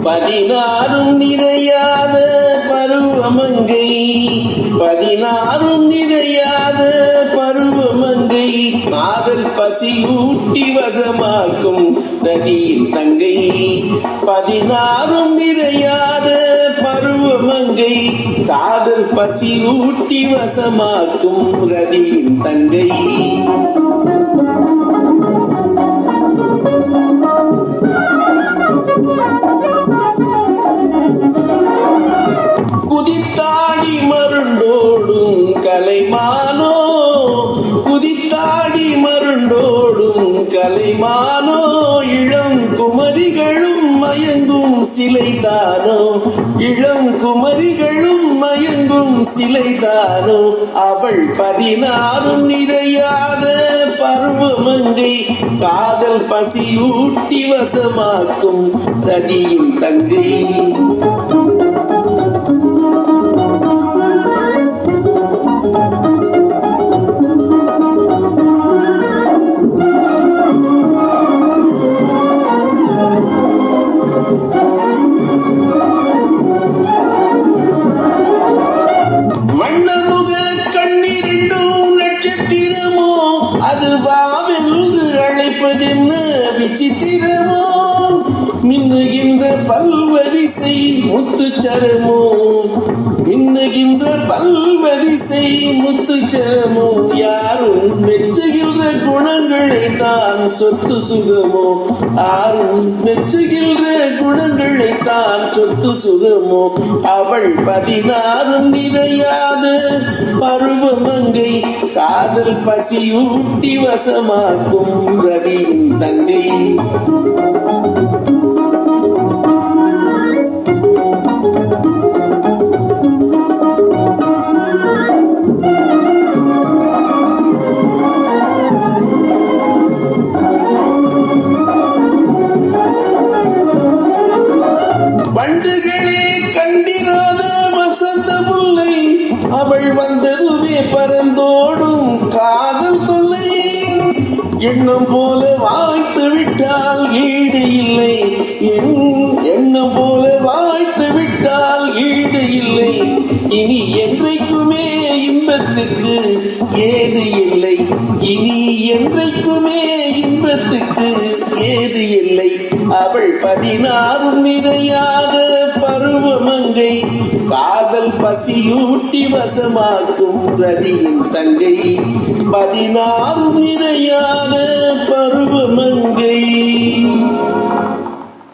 பதினாறும் நிறையாத பருவமங்கை, பதினாறும் நிறையாத பருவமங்கை, காதல் பசி ஊட்டி வசமாக்கும் நதியின் தங்கை. பதினாறும் நிறையாத பருவமங்கை, காதல் பசி ஊட்டி வசமாக்கும் ரதியின் தங்கை. குதித்தாடி மருண்டோடும் கலைமானோ, குதித்தாடி மருண்டோடும் கலைமானோ, இளம் குமரிகளும் மயங்கும் சிலைதானோ, இளம் குமரிகளும் மயங்கும் சிலைதானோ. அவள் 16 நிறையாத பருவமங்கை, காதல் பசியூட்டி வசமாக்கும் ரதியின் தங்கை. வண்ணமுக கண்ணிரண்டும் நட்சத்திரமோ, அது வாவென்று அழைப்பதென்ன விசித்திரமோ, மின்னுகின்ற பல்வரிசை முத்துச்சரமோ, மின்னுகின்ற பல்வரிசை முத்துச்சரமோ. யாரும் மெச்சுகின்ற குணங்களை தான் சொத்து சுகமோ, யாரும் மெச்சுகின்ற குணங்களை தான் சொத்து சுகமோ. அவள் 16 நிறையாத பருவமங்கை, காதல் பசியூட்டி வசமாக்கும் ரதியின் தங்கை. வண்டுகளே கண்டிராத வசந்த முல்லை, அவள் வந்ததுமே பறந்தோடும் காதல் தொல்லை. எண்ணம் போல வாய்த்து விட்டால் ஈடு இல்லை, எண்ணம் போல வாய்த்து விட்டால் ஈடு இல்லை. இனி என்றைக்குமே இன்பத்துக்கு ஏது இல்லை, இனி என்றைக்குமே இன்பத்துக்கு ஏது இல்லை. அவள் 16 நிறையாத பருவமங்கை, காதல் பசியூட்டி வசமாக்கும் ரதியின் தங்கை. 16 நிறையாத பருவமங்கை.